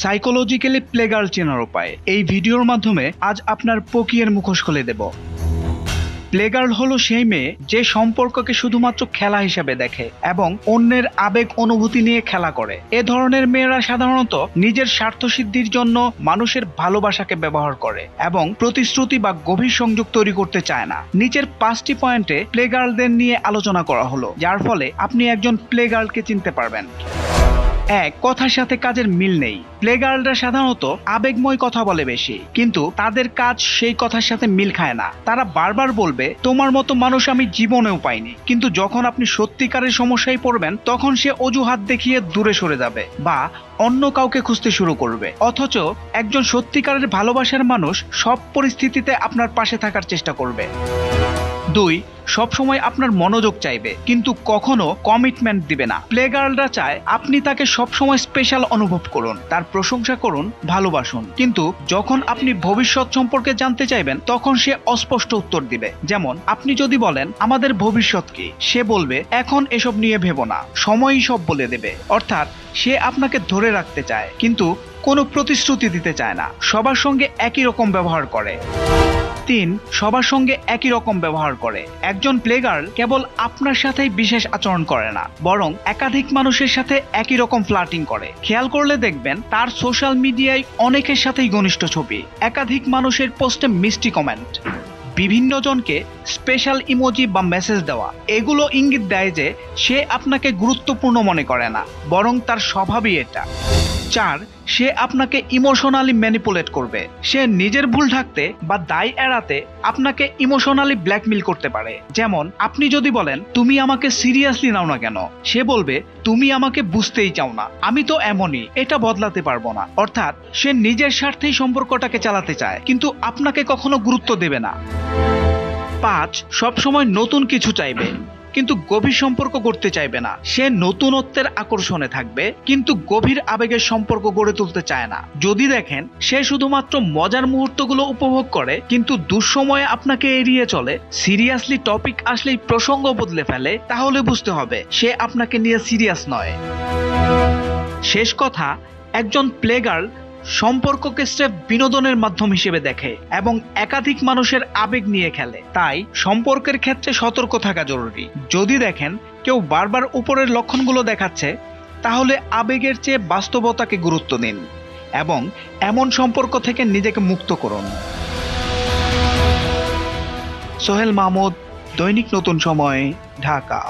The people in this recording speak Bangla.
সাইকোলজিক্যালি প্লেগার্ল চেনার উপায়। এই ভিডিওর মাধ্যমে আজ আপনার পকিয়ের মুখোশ খুলে দেব। প্লেগার্ল হলো সেই মেয়ে যে সম্পর্ককে শুধুমাত্র খেলা হিসেবে দেখে এবং অন্যের আবেগ অনুভূতি নিয়ে খেলা করে। এ ধরনের মেয়েরা সাধারণত নিজের স্বার্থসিদ্ধির জন্য মানুষের ভালোবাসাকে ব্যবহার করে এবং প্রতিশ্রুতি বা গভীর সংযোগ তৈরি করতে চায় না। নিচের 5টি পয়েন্টে প্লেগার্লদের নিয়ে আলোচনা করা হলো, যার ফলে আপনি একজন প্লেগার্লকে চিনতে পারবেন। 1. কথার সাথে কাজের মিল নেই। প্লেগার্লরা সাধারণত আবেগময় কথা বলে বেশি, কিন্তু তাদের কাজ সেই কথার সাথে মিল খায় না। তারা বারবার বলবে, তোমার মতো মানুষ আমি জীবনেও পাইনি, কিন্তু যখন আপনি সত্যিকারের সমস্যায় পড়বেন তখন সে অজুহাত দেখিয়ে দূরে সরে যাবে বা অন্য কাউকে খুঁজতে শুরু করবে। অথচ একজন সত্যিকারের ভালোবাসার মানুষ সব পরিস্থিতিতে আপনার পাশে থাকার চেষ্টা করবে। 2. সবসময় আপনার মনোযোগ চাইবে কিন্তু কখনো কমিটমেন্ট দিবে না। প্লেগার্লরা চায় আপনি তাকে সবসময় স্পেশাল অনুভব করুন, তার প্রশংসা করুন, ভালোবাসুন, কিন্তু যখন আপনি ভবিষ্যৎ সম্পর্কে জানতে চাইবেন তখন সে অস্পষ্ট উত্তর দিবে। যেমন আপনি যদি বলেন আমাদের ভবিষ্যৎ কি, সে বলবে এখন এসব নিয়ে ভেবো না, সময়ই সব বলে দেবে। অর্থাৎ সে আপনাকে ধরে রাখতে চায় কিন্তু কোনো প্রতিশ্রুতি দিতে চায় না, সবার সঙ্গে একই রকম ব্যবহার করে। 3. সবার সঙ্গে একই রকম ব্যবহার করে। একজন প্লেগার্ল কেবল আপনার সাথেই বিশেষ আচরণ করে না, বরং একাধিক মানুষের সাথে একই রকম ফ্লার্টিং করে। খেয়াল করলে দেখবেন তার সোশ্যাল মিডিয়ায় অনেকের সাথেই ঘনিষ্ঠ ছবি, একাধিক মানুষের পোস্টে মিষ্টি কমেন্ট, বিভিন্ন জনকে স্পেশাল ইমোজি বা মেসেজ দেওয়া। এগুলো ইঙ্গিত দেয় যে সে আপনাকে গুরুত্বপূর্ণ মনে করে না, বরং তার স্বভাবই এটা। 4. সে আপনাকে ইমোশনালি ম্যানিপুলেট করবে। সে নিজের ভুল ঢাকতে বা দায় এড়াতে আপনাকে ইমোশনালি ব্ল্যাকমেইল করতে পারে। যেমন আপনি যদি বলেন তুমি আমাকে সিরিয়াসলি নাও না কেন, সে বলবে তুমি আমাকে বুঝতেই চাও না, আমি তো এমনই, এটা বদলাতে পারবো না। অর্থাৎ সে নিজের স্বার্থেই সম্পর্কটাকে চালাতে চায় কিন্তু আপনাকে কখনো গুরুত্ব দেবে না। 5. সবসময় নতুন কিছু চাইবে কিন্তু গভীর সম্পর্ক করতে চাইবে না। সে নতুনত্বের আকর্ষণে থাকবে কিন্তু গভীর আবেগের সম্পর্ক গড়ে তুলতে চায় না। যদি দেখেন সে শুধুমাত্র মজার মুহূর্তগুলো উপভোগ করে কিন্তু দুঃসময়ে আপনাকে এড়িয়ে চলে, সিরিয়াসলি টপিক আসলেই প্রসঙ্গ বদলে ফেলে, তাহলে বুঝতে হবে সে আপনাকে নিয়ে সিরিয়াস নয়। শেষ কথা, একজন প্লেগার্ল সম্পর্ককে স্রেফ বিনোদনের মাধ্যম হিসেবে দেখে এবং একাধিক মানুষের আবেগ নিয়ে খেলে। তাই সম্পর্কের ক্ষেত্রে সতর্ক থাকা জরুরি। যদি দেখেন কেউ বারবার উপরের লক্ষণগুলো দেখাচ্ছে, তাহলে আবেগের চেয়ে বাস্তবতাকে গুরুত্ব দিন এবং এমন সম্পর্ক থেকে নিজেকে মুক্ত করুন। সোহেল মাহমুদ, দৈনিক নতুন সময়, ঢাকা।